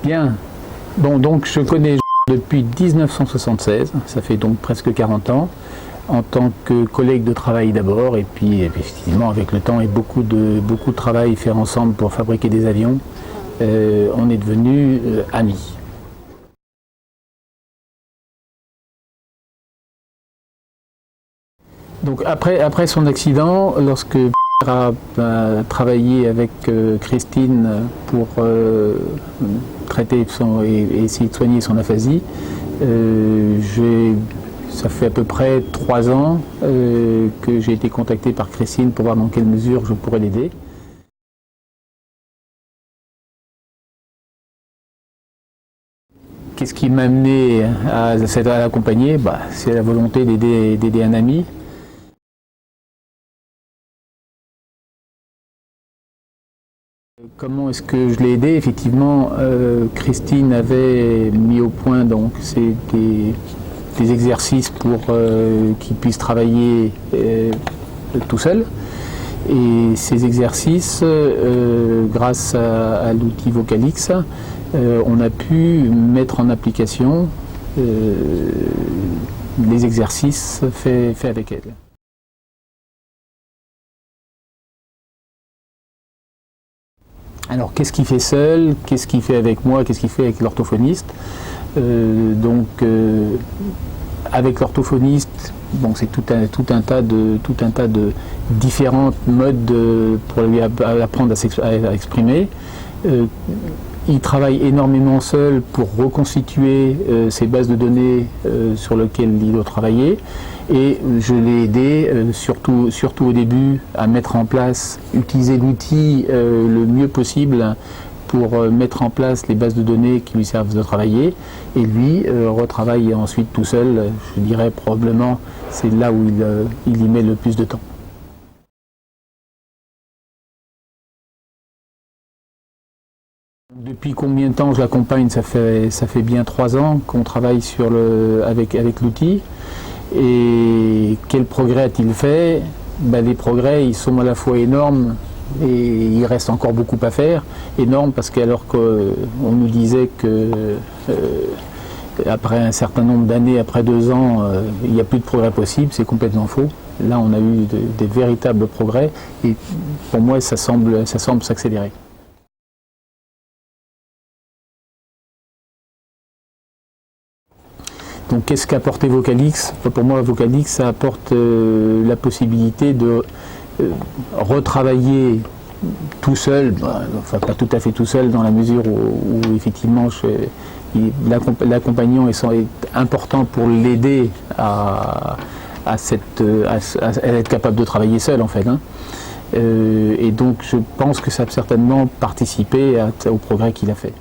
Bien. Bon, donc je connais depuis 1976, ça fait donc presque 40 ans, en tant que collègue de travail d'abord, et puis effectivement avec le temps et beaucoup de travail fait ensemble pour fabriquer des avions, on est devenus amis. Donc après son accident, lorsque a travaillé avec Christine pour traiter et essayer de soigner son aphasie, ça fait à peu près 3 ans que j'ai été contacté par Christine pour voir dans quelle mesure je pourrais l'aider. Qu'est-ce qui m'a amené à l'accompagner? C'est la volonté d'aider un ami. Comment est-ce que je l'ai aidé? Effectivement, Christine avait mis au point donc des exercices pour qu'il puisse travailler tout seul. Et ces exercices, grâce à l'outil Vocalix, on a pu mettre en application les exercices faits avec elle. Alors, qu'est-ce qu'il fait seul? Qu'est-ce qu'il fait avec moi? Qu'est-ce qu'il fait avec l'orthophoniste? Avec l'orthophoniste, bon, c'est tout un tas de différents modes pour lui apprendre à exprimer. Il travaille énormément seul pour reconstituer ces bases de données sur lesquelles il doit travailler. Et je l'ai aidé, surtout au début, à mettre en place, utiliser l'outil le mieux possible pour mettre en place les bases de données qui lui servent de travailler. Et lui retravaille ensuite tout seul, je dirais probablement, c'est là où il y met le plus de temps. Depuis combien de temps je l'accompagne? Ça fait bien 3 ans qu'on travaille avec l'outil. Et quel progrès a-t-il fait? Les progrès, ils sont à la fois énormes et il reste encore beaucoup à faire. Énormes parce qu'alors qu'on nous disait que après un certain nombre d'années, après 2 ans, il n'y a plus de progrès possible, c'est complètement faux. Là, on a eu des véritables progrès et pour moi, ça semble s'accélérer. Donc qu'est-ce qu'a apporté Vocalix? Pour moi, Vocalix, ça apporte la possibilité de retravailler tout seul, enfin pas tout à fait tout seul dans la mesure où effectivement l'accompagnant est important pour l'aider à être capable de travailler seul en fait. Et donc je pense que ça a certainement participé au progrès qu'il a fait.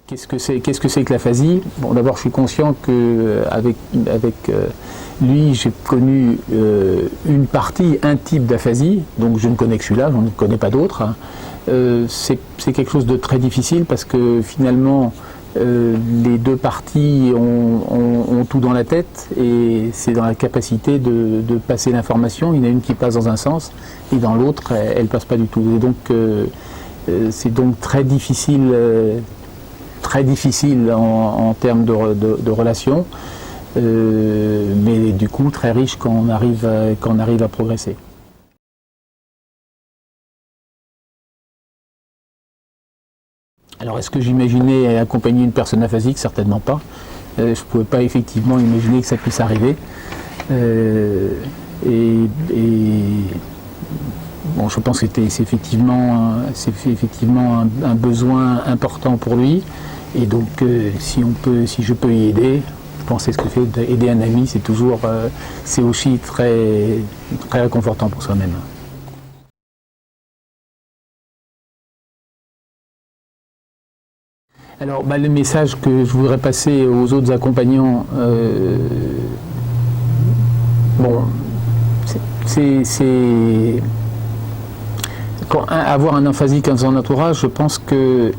Qu'est-ce que c'est que l'aphasie? Bon, d'abord, je suis conscient qu'avec lui, j'ai connu un type d'aphasie, donc je ne connais que celui-là, je ne connais pas d'autres. C'est quelque chose de très difficile parce que finalement, les deux parties ont tout dans la tête et c'est dans la capacité de passer l'information. Il y en a une qui passe dans un sens et dans l'autre, elle ne passe pas du tout. Et donc, c'est donc très difficile en termes de relations, mais du coup très riche quand on arrive à progresser. Alors est-ce que j'imaginais accompagner une personne aphasique? Certainement pas. Je ne pouvais pas effectivement imaginer que ça puisse arriver. Bon, je pense que c'est effectivement un besoin important pour lui. Et donc, si je peux y aider, je pense que ce que fait aider un ami, c'est aussi très, très réconfortant pour soi-même. Alors, le message que je voudrais passer aux autres accompagnants, avoir un aphasique dans son entourage, je pense que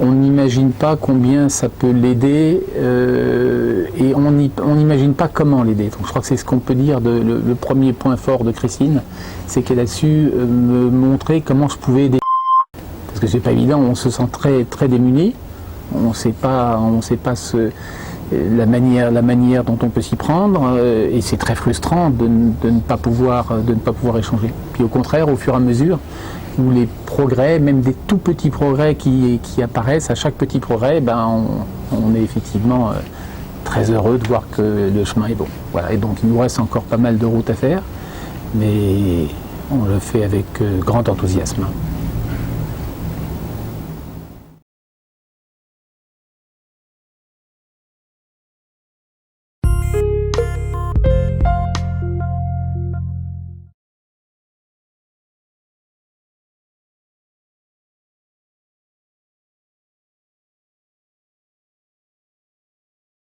on n'imagine pas combien ça peut l'aider et on n'imagine pas comment l'aider. Donc je crois que c'est ce qu'on peut dire, le premier point fort de Christine, c'est qu'elle a su me montrer comment je pouvais aider. Parce que c'est pas évident, on se sent très, très démuni, on ne sait pas la manière dont on peut s'y prendre et c'est très frustrant de ne pas pouvoir échanger. Puis au contraire, au fur et à mesure, où les progrès, même des tout petits progrès qui apparaissent, à chaque petit progrès, on est effectivement très heureux de voir que le chemin est bon. Voilà. Et donc il nous reste encore pas mal de route à faire, mais on le fait avec grand enthousiasme.